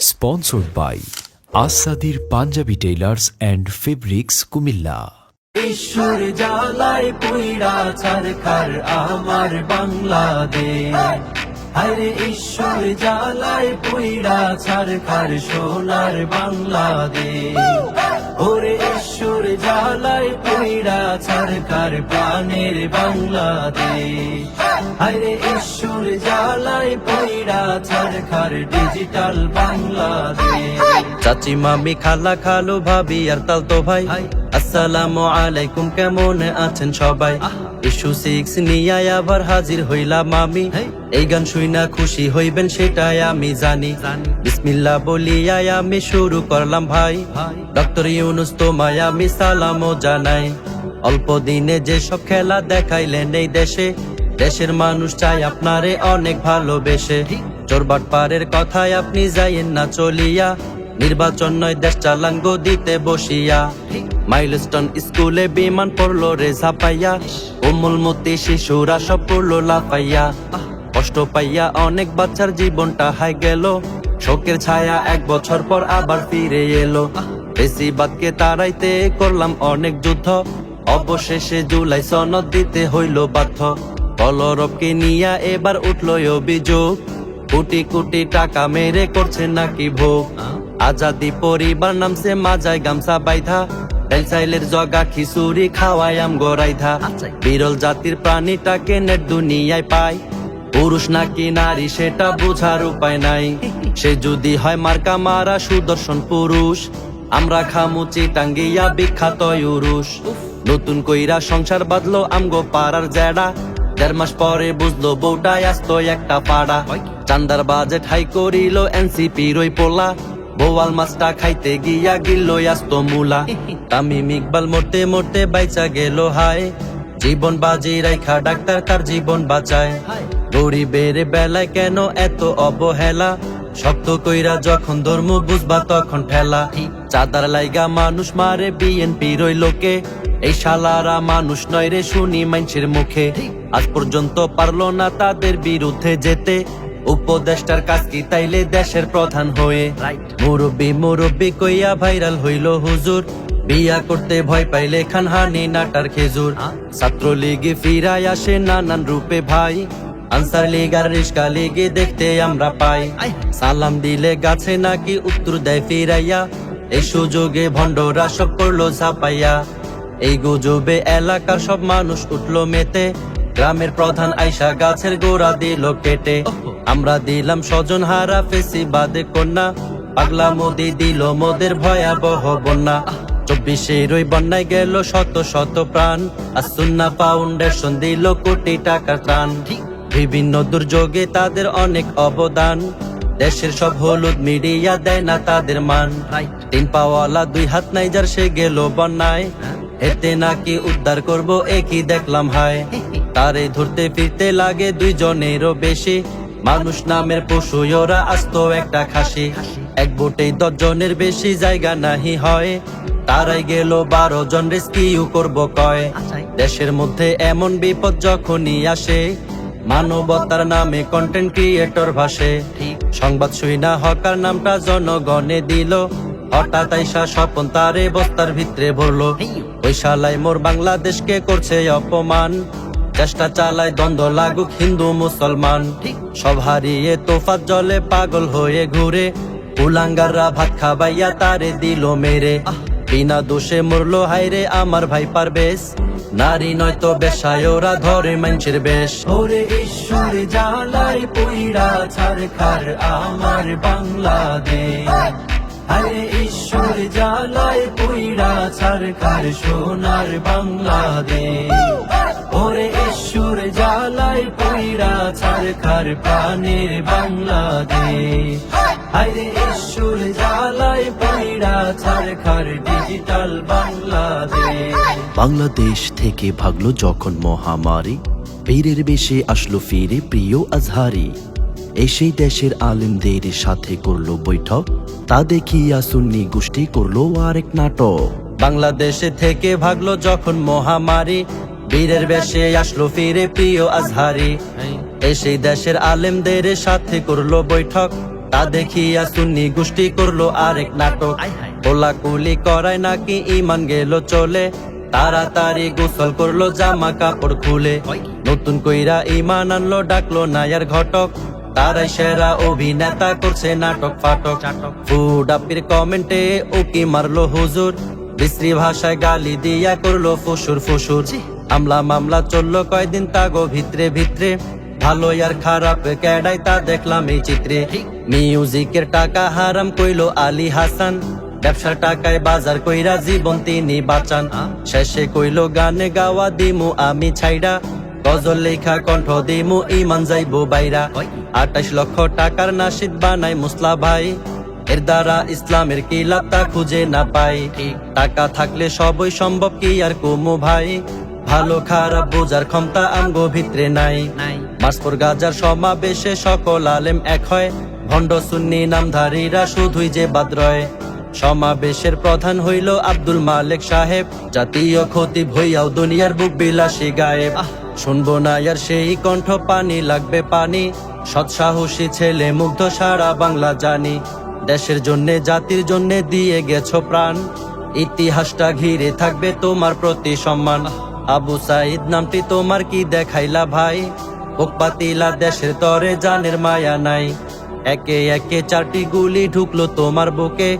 Sponsored by Asadir Punjabi Tailors and Fabrics Kumilla. ঈশ্বর জ্বালায় পুইরা ছারখার আমার বাংলাদেশ, আরে ঈশ্বর জ্বালায় পুইরা ছারখার সোনার বাংলাদেশ। ওরে ঈশ্বর জ্বালায় পুইরা ছারখার প্রাণের বাংলাদেশ, আরে ঈশ্বর জ্বালায় পুইরা ছারখার ডিজিটাল বাংলাদেশ। চাচি মামি খালা খালু ভাবি আর তালতো ভাই, আসসালামু আলাইকুম, কেমন আছেন সবাই? ইস্যু 6 নিয়ে আবার হাজির হইলাম আমি, এই গান শুইনা খুশি হইবেন সেটাই আমি জানি। বিসমিল্লাহ বলিয়া আমি শুরু করলাম ভাই, ডক্টর ইউনূস তোমায় আমি সালামও জানাই। অল্প দিনে যেসব খেলা দেখাইলেন এই দেশে, দেশের মানুষ চাই আপনারে অনেক ভালোবেসে। চোরবাট পারের কথায় আপনি যাইয়েন না চলিয়া, নির্বাচন নয় দেশ চালাঙ্গো দিতে বসিয়া। মাইলস্টোন স্কুলে বিমান পড়লো রে ঝাপাইয়া, কোমলমতি শিশুরা সব পড়লো লাফাইয়া। কষ্ট পাইয়া অনেক বাচ্চার জীবনটা হাই গেল, শোকের ছায়া 1 বছর পর আবার ফিরে এলো। বেশিবাদকে তাড়াইতে করলাম অনেক যুদ্ধ, অবশেষে জুলাই সনদ দিতে হইল বাধ্য। কলরবকে নিয়া এবার উঠলো অভিযোগ, কোটি কোটি টাকা মেরে করছে নাকি ভোগ। আজাদি পরিবার নামছে মাজায় গামছা বাইধা, চাইলের জগা খিচুড়ি খাওয়ায় আম গড়াইধা। বিরল জাতির প্রাণীটাকে নেট দুনিয়ায় পাই, পুরুষ নাকি নারী সেটা বুঝার উপায় নাই। সে যদি হয় মার্কা মারা সুদর্শন পুরুষ, আমরা খামুচি টাঙ্গিয়া বিখ্যাত ইউরুষ। নতুন কইরা সংসার বাঁধলো আমগো পাড়ার জেডা, 1.5 মাস পরে বুঝলো বউটাই আসতো একটা পাড়া। চান্দার বাজেট হাই করিল এনসিপি রই পোলা, বোয়াল মাছটা খাইতে গিয়া গিল্লো আসতো মুলা। তামিম ইকবাল মরতে মরতে বাইচা গেল হায়, জীবন বাজি রাইখা ডাক্তার তার জীবন বাঁচায়। গরিবের বেলায় কেন এত অবহেলা, শক্ত কইরা যখন ধর্ম বুঝবা তখন ঠেলা। চাঁদার লাইগা মানুষ মারে বিএনপি রই লোকে, এই শালারা মানুষ নয় রে শুনি মানুষের মুখে। আজ পর্যন্ত পারলো না তাদের বিরুদ্ধে যেতে, উপদেষ্টার কাজ কি তাইলে দেশের প্রধান হয়ে। মুরব্বি মুরব্বি কইয়া ভাইরাল হইল হুজুর, বিয়া করতে ভয় পাইলে খান হানি নাটার খেজুর। ছাত্রলীগে ফিরাই আসে নানান রূপে ভাই, আনসার লীগ আর রিস্কা লীগে দেখতে আমরা পাই। সালাম দিলে গাছে নাকি উত্তর দেয় ফিরাইয়া, এই সুযোগে ভণ্ডরা সব করলো ঝাপাইয়া। এই গুজবে এলাকার সব মানুষ উঠলো মেতে, গ্রামের প্রধান আইসা গাছের গোড়া দিল কেটে। আমরা দিলাম স্বজন হারা ফেসিবাদে কন্যা, পাগলা মোদি দিল মোদের ভয়াবহ বন্যা। 24-এর ওই বন্যায় গেল শত শত প্রাণ, আর সুন্নাহ ফাউন্ডেশন দিল কোটি টাকার ত্রাণ। বিভিন্ন দুর্যোগে তাদের অনেক অবদান, দেশের সব হলুদ মিডিয়া দেয় না তাদের মান। 3 পাওয়ালা 2 হাত নাই যার সে গেল বন্যায়, এতে নাকি উদ্ধার করব একই দেখলাম হায়। তারে ধরতে ফিরতে লাগে 2 জনেরও বেশি, মানুষ নামের পশু ওরা আস্ত একটা খাসি। এক বোটেই 10 জনের বেশি জায়গা নাহি হয়, তারাই গেল 12 জন রেস্কিউ করব কয়। দেশের মধ্যে এমন বিপদ যখনই আসে, মানবতার নামে কন্টেন্ট ক্রিয়েটর ভাসে। সংবাদ শুইনা হকার নামটা জনগণে দিল, হঠাৎ আইসা স্বপন তারে বস্তার ভিতরে ভরলো। ওই শালাই মোর বাংলাদেশকে করছে অপমান, চেষ্টা চালায় দ্বন্দ্ব লাগুক হিন্দু মুসলমান। সব হারিয়ে তোফাত জলে পাগল হয়ে ঘুরে, কুলাঙ্গাররা ভাত খাবাইয়া তারে দিল মেরে। বিনা দোষে মরলো হায়রে আমার ভাই পারবেশ, নারী নয়তো বেশায় ওরা ধরে মানুষের বেশ। ওরে ঈশ্বর জ্বালায় পুইরা ছারখার আমার বাংলাদেশ, আরে ঈশ্বর জ্বালায় পুইরা ছারখার সোনার বাংলাদেশ। ওরে ঈশ্বর জ্বালায় পুইরা ছারখার প্রাণের বাংলাদেশ, আরে ঈশ্বর জ্বালায় পুইরা ছারখার ডিজিটাল বাংলাদেশ। বাংলাদেশ থেকে ভাগলো যখন মহামারী, পীরের বেশে আসলো ফিরে প্রিয় আজহারি। এসে দেশের আলেমদের সাথে করলো বৈঠক, তা দেখিয়া সুন্নি গোষ্ঠী করলো আরেক নাটক। বাংলাদেশে থেকে ভাগলো যখন মহামারী, বীরের বেশে আসলো ফিরে প্রিয় আজহারি। এসে দেশের আলেমদের সাথে করলো বৈঠক, তা দেখিয়া সুন্নি গোষ্ঠী করলো আরেক নাটক। কোলাকুলি করায় নাকি ইমান গেল চলে, তাড়াতাড়ি গোসল করলো জামা কাপড় খুলে। নতুন কইরা ইমান আনলো, ডাকলো নায়ার ঘটক, তারাই সেরা অভিনেতা করছে নাটক ফাটক। ফুড আপির কমেন্টে উকি মারলো হুজুর, বিশ্রী ভাষায় গালি দিয়া করলো ফুসুর ফুসুর। আমলা মামলা চললো কয়দিন তাগো ভিতরে ভিতরে, ভালো আর খারাপ কেডাই তা দেখলাম এই চিত্রে। মিউজিকের টাকা হারাম কইলো আলী হাসান, ব্যবসার টাকায় বাজার কইরা জীবন তিনি বাঁচান। শেষে কইলো গানে গাওয়া দিমু আমি ছাইডা, গজল লেখা কণ্ঠ দিমু ইমান যাইবো বাইরা। 28 লক্ষ টাকার নাশিদ বানাই মুসলা ভাই, এর দ্বারা ইসলামের কি লাভ তা খুঁজে না পাই। টাকা থাকলে সবই সম্ভব কি আর কুমু ভাই, ভালো খারাপ বোঝার ক্ষমতা আমগো ভিতরে নাই। মাসপুর গাজার সমাবেশে সকল আলেম এক হয়, ভণ্ড সুন্নি নামধারীরা শুধুই যে বাদ রয়। সমাবেশের প্রধান হইল আব্দুল মালেক সাহেব, জাতীয় খতিব হইয়াও দুনিয়ার বুক বিলাসী গায়েব। শুনবো না আর সেই কণ্ঠ, পানি লাগবে পানি, সৎসাহসী ছেলে মুগ্ধ সারা বাংলা জানি। দেশের জন্যে জাতির জন্যে দিয়ে গেছো প্রাণ, ইতিহাসটা ঘিরে থাকবে তোমার প্রতি সম্মান। আবু সাইদ নামটি তোমার কি দেখাইলা ভাই, বুক পাতিলা দেশের তরে জানের মায়া নাই। একে একে 4টি গুলি ঢুকলো তোমার বুকে,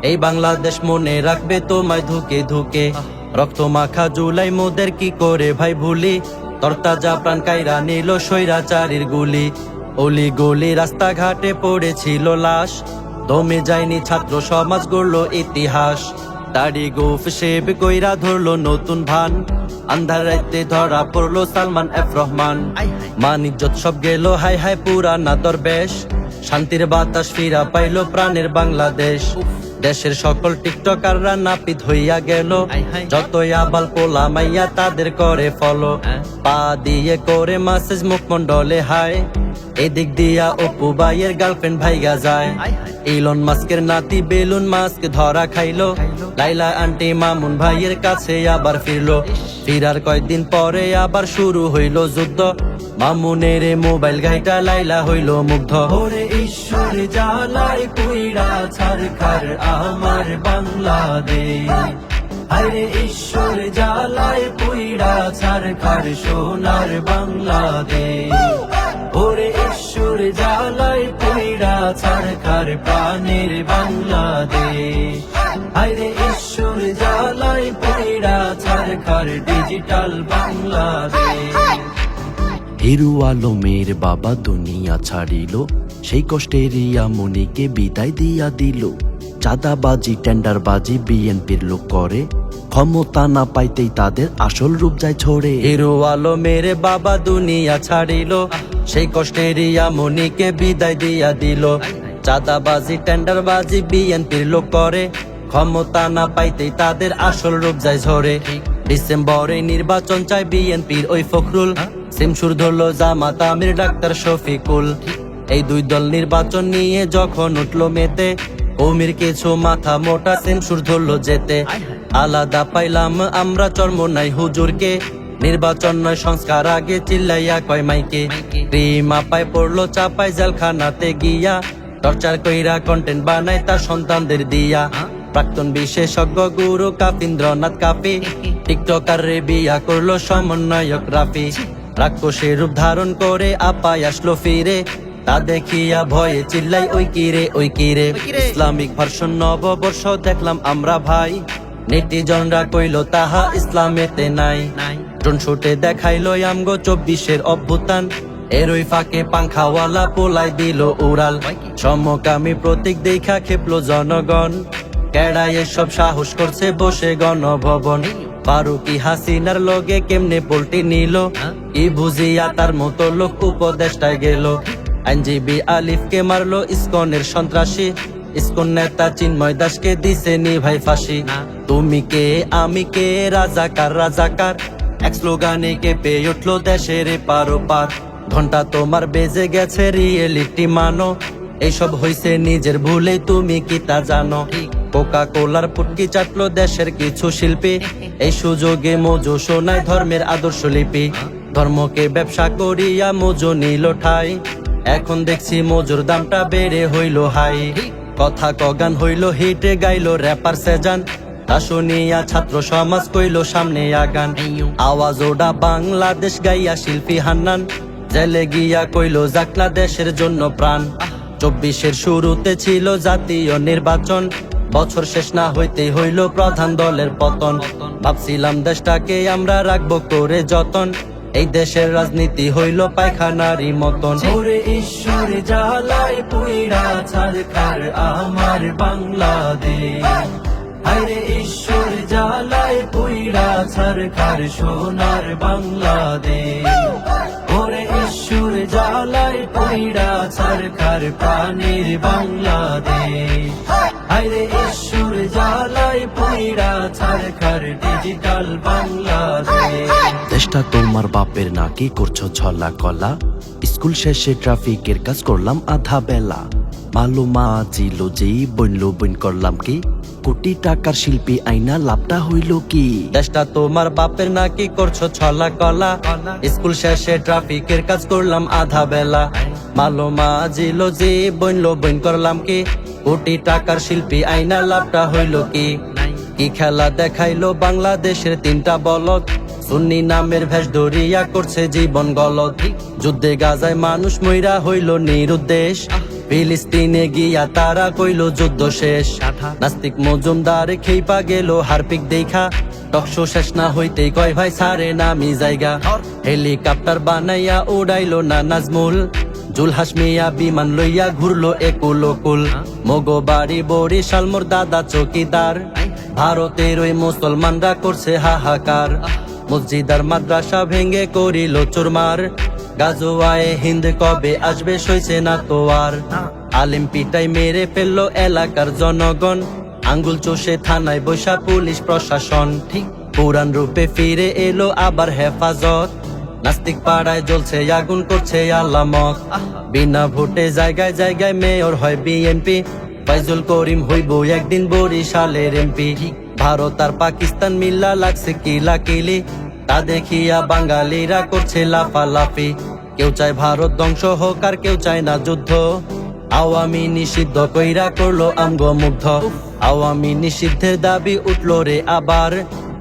এই বাংলাদেশ মনে রাখবে তোমায় ধুকে ধুকে। রক্ত মাখা জুলাই মোদের কি করে ভাই ভুলি, তরতাজা প্রাণ কাইরা নিল স্বৈরাচারীর গুলি। অলি গলি রাস্তাঘাটে পড়েছিল লাশ, দমে যায়নি ছাত্র সমাজ গড়লো ইতিহাস। দাড়ি গোফ শেব কইরা ধরলো নতুন ভান, আন্ধার রাইতে ধরা পড়লো সালমান এফ রহমান। মান ইজ্জত সব গেল হাই হাই পুরানা দরবেশ, শান্তির বাতাস ফিরা পাইলো প্রাণের বাংলাদেশ। দেশের সকল টিকটকাররা নাপিত হইয়া গেল, যতই আবাল পোলা মাইয়া তাদের করে ফলো। পা দিয়ে করে মাসেজ মুখমন্ডলে হায়, এদিক দিয়া অপু ভাইয়ের গার্লফ্রেন্ড ভাইগা যায়। ইলন মাস্কের নাতি বেলুন মাস্ক ধরা খাইলো, লাইলা আন্টি মামুন ভাইয়ের কাছে আবার ফিরলো। ফিরার কয়েকদিন পরে আবার শুরু হইলো যুদ্ধ, মামুনের মোবাইল ঘাইটা লাইলা হইলো মুগ্ধ। ওরে ঈশ্বর জ্বালায় পুইড়া ছারখার আমার বাংলাদেশ, আরে ঈশ্বর জ্বালায় পুইড়া ছারখার সোনার বাংলাদেশ। ওরে ঈশ্বর জ্বালায় পুইড়া ছারখার প্রাণের বাংলাদেশ, আরে ঈশ্বর জ্বালায় পুইড়া ছারখার ডিজিটাল বাংলাদেশ। হিরু আলমের বাবা দুনিয়া ছাড়িল, সেই কষ্টে রিয়া মনিকে বিদায় দিয়া দিল। চাঁদাবাজি টেন্ডারবাজি বিএনপির লোক করে, ক্ষমতা না পাইতেই তাদের আসল রূপ যায় ছড়ে। হিরু আলমের বাবা দুনিয়া ছাড়িল, সেই কষ্টে রিয়া মনিকে বিদায় দিয়া দিল। চাঁদাবাজি টেন্ডারবাজি বিএনপির লোক করে, ক্ষমতা না পাইতেই তাদের আসল রূপ যায় ঝরে। ডিসেম্বরে নির্বাচন চায় বিএনপির ওই ফখরুল, সিমসুর ধরলো জামাত আমির ডাক্তার শফিকুল। এই দুই দল নির্বাচন নিয়ে যখন উঠলো মেতে, কৌমির কিছু মাথা মোটা সিমসুর ধরলো যেতে। আলাদা পাইলাম আমরা চর্ম নাই হুজুরকে, নির্বাচন নয় সংস্কার আগে চিল্লাইয়া কয় মাইকে। প্রেমা পায় পড়লো চাপাই জেলখানাতে গিয়া, টর্চার কইরা কন্টেন্ট বানায় তার সন্তানদের দিয়া। প্রাক্তন বিশেষজ্ঞ গুরু কাফিন্দ্রনাথ কাফি, টিকটকার রে বিয়া করলো সমন্বয়ক রাফি। রাক্ষসের রূপ ধারণ করে আপায় আসলো ফিরে, তা দেখিয়া ভয়ে চিল্লাই ওই কিরে ওই কিরে। ইসলামিক ভার্সন নববর্ষ দেখলাম আমরা ভাই, নেটিজনরা কইলো তাহা ইসলামেতে নাই। ড্রোন শুটে দেখাইলো আমগো 24-এর অভ্যুত্থান, এর ওই ফাঁকে পাংখাওয়ালা পোলাই দিল উড়াল। সমকামী প্রতীক দেখা খেপলো জনগণ, কেডাই এসব সাহস করছে বসে গণভবন। ফারুকি হাসিনার লগে কেমনে পোল্টি নিল, ই বুঝিয়া তার মতো লোক উপদেষ্টায় গেল। আইনজীবী আলিফকে মারলো ইসকনের সন্ত্রাসী, ইসকন নেতা চিন্ময় দাসকে দিছে নি ভাই ফাঁসি। তুমি কে আমি কে রাজাকার রাজাকার, এক স্লোগানে কেঁপে উঠলো দেশের পারো পার। ঘন্টা তোমার বেজে গেছে রিয়েলিটি মানো, এইসব হইছে নিজের ভুলে তুমি কি তা জানো। কোকা কোলার পুটকি চাটলো দেশের কিছু শিল্পী, এই সুযোগে মজু শোনায় ধর্মের আদর্শ লিপি। ধর্মকে ব্যবসা করিয়া মজু নিল ঠাই, এখন দেখছি মজুর দামটা বেড়ে হইল হাই কথা কগান হইল হিটে গাইলো র্যাপার সেজান তা শুনিয়া ছাত্র সমাজ কইল সামনে আগান আওয়াজ ওডা বাংলাদেশ গাইয়া শিল্পী হান্নান জেলে গিয়া কইল জাকলা দেশের জন্য প্রাণ 24-এর শুরুতে ছিল জাতীয় নির্বাচন বছর শেষ না হইতেই হইল প্রধান দলের পতন ভাবছিলাম দেশটাকে আমরা রাখবো করে যতন এই দেশের রাজনীতি হইল পায়খানারই মতন ওরে ঈশ্বর জ্বালায় পুইরা ছারখার আমার বাংলাদেশ আরে ঈশ্বর জ্বালায় পুইরা ছারখার সোনার বাংলাদেশ ওরে ঈশ্বর জ্বালায় পুইরা ছারখার প্রাণীর বাংলাদেশ আরে ঈশ্বর জ্বালায় পুইরা ছারখার ডিজিটাল বাংলাদেশ দেশটা তোমার বাপের নাকি করছো ছলা কলা স্কুল শেষে ট্রাফিকের কাজ করলাম আধা বেলা মালুমা ছিল যেই বইনলো বইন করলাম কি কোটি টাকার শিল্পী আইনা লাভটা হইল কি দেশটা তোমার বাপের নাকি করছো ছলা কলা স্কুল শেষে ট্রাফিকের কাজ করলাম আধা বেলা মালুমা ছিল যে বইনলো বইন করলাম কি কোটি টাকার শিল্পী আইনা লাভটা হইল কি কি খেলা দেখাইলো বাংলাদেশের 3টা বলদ সুন্নি নামের ভেষ ধরিয়া করছে জীবন গলদ যুদ্ধে গাজায় মানুষ মইরা হইল নিরুদ্দেশ ফিলিস্তিনে গিয়া তারা কইল যুদ্ধ শেষ নাস্তিক মজুমদার খেইপা গেল হারপিক দেখা টকশো শেষ না হইতেই কয় ভাই সারে নামি জায়গা হেলিকপ্টার বানাইয়া উড়াইলো না নাজমুল জুলহাস মিয়া বিমান লইয়া ঘুরলো একুল ওকুল মগো বাড়ি বরিশাল মোর দাদা চৌকিদার ভারতের ওই মুসলমানরা করছে হাহাকার মসজিদ আর মাদ্রাসা ভেঙে করিল চুরমার গাজোয়ায় হিন্দ কবে আসবে সইছে না তো আর আলিম পিটাই মেরে ফেললো এলাকার জনগণ আঙ্গুল চষে থানায় বৈশা পুলিশ প্রশাসন ঠিক পুরান রূপে ফিরে এলো আবার হেফাজত নাস্তিক পাড়ায় জ্বলছে আগুন করছে আলামত বিনা ভোটে জায়গায় জায়গায় মেয়র হয় বিএনপি ফাইজুল করিম হইব একদিন বরিশালের এমপি ভারত আর পাকিস্তান মিল্লা লাগছে কিলাকিলি তা দেখিয়া বাঙালিরা করছে লাফালাফি কেউ চায় ভারত ধ্বংস হোক আর কেউ চায় না যুদ্ধ আওয়ামী নিষিদ্ধ কইরা করলো আমগো মুগ্ধ আওয়ামী নিষিদ্ধের দাবি উঠলো রে আবার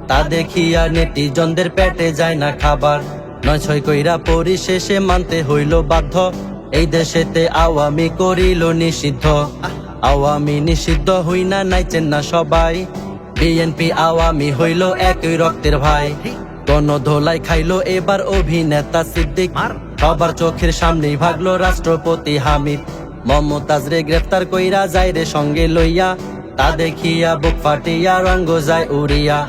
তা দেখিয়া নেটিজনদের পেটে যায় না খাবার 9-6 কইরা পরিশেষে মানতে হইল বাধ্য এই দেশেতে আওয়ামী করিল নিষিদ্ধ আওয়ামী নিষিদ্ধ হই না নাইচেন না সবাই বিএনপি আওয়ামী হইল একই রক্তের ভাই গণধোলাই খাইলো এবার অভিনেতা সিদ্দিক সবার চোখের সামনেই ভাগলো রাষ্ট্রপতি হামিদ মমতাজ রে গ্রেফতার কইরা যায় রে সঙ্গে লইয়া তা দেখিয়া বুক ফাটিয়া রঙ্গ যায় উড়িয়া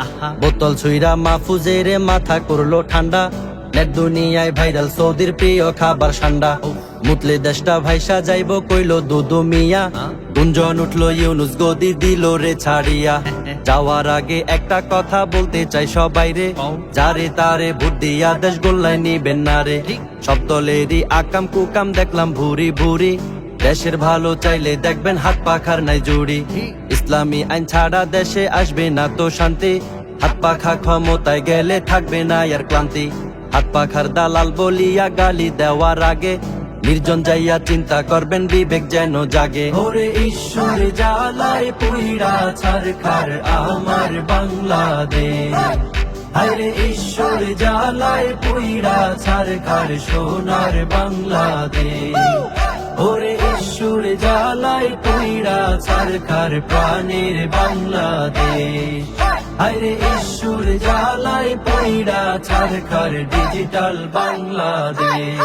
বোতল ছুইরা মাহফুজের মাথা করলো ঠান্ডা নেট দুনিয়ায় ভাইরাল সৌদির প্রিয় খাবার সান্ডা মুতলে দেশটা ভাইসা যাইব কইলো দুদু মিয়া গুঞ্জন উঠলো ইউনুস গদি দিল রে ছাড়িয়া যাওয়ার আগে একটা কথা বলতে চাই সবাই রে যারে তারে ভোট দিয়া দেশ গোল্লায় নিবেন না রে সব দলেরই আকাম কুকাম দেখলাম ভুরি ভুরি দেশের ভালো চাইলে দেখবেন হাত পাখার নাই জুড়ি ইসলামী আইন ছাড়া দেশে আসবে না তো শান্তি হাত পাখা ক্ষমতায় গেলে থাকবে না আর ক্লান্তি হাত পাখার দালাল বলিয়া গালি দেওয়ার আগে নির্জন যাইয়া চিন্তা করবেন বিবেক যেন জাগে ওরে ঈশ্বর জ্বালায় পুইরা ছারখার আমার বাংলাদেশ আরে ঈশ্বর জ্বালায় পুইরা ছারখার সোনার বাংলাদেশ ওরে ঈশ্বর জ্বালায় পুইরা ছারখার প্রাণীর বাংলাদেশ আরে ঈশ্বর জ্বালায় পুইরা ছারখার ডিজিটাল বাংলাদেশ।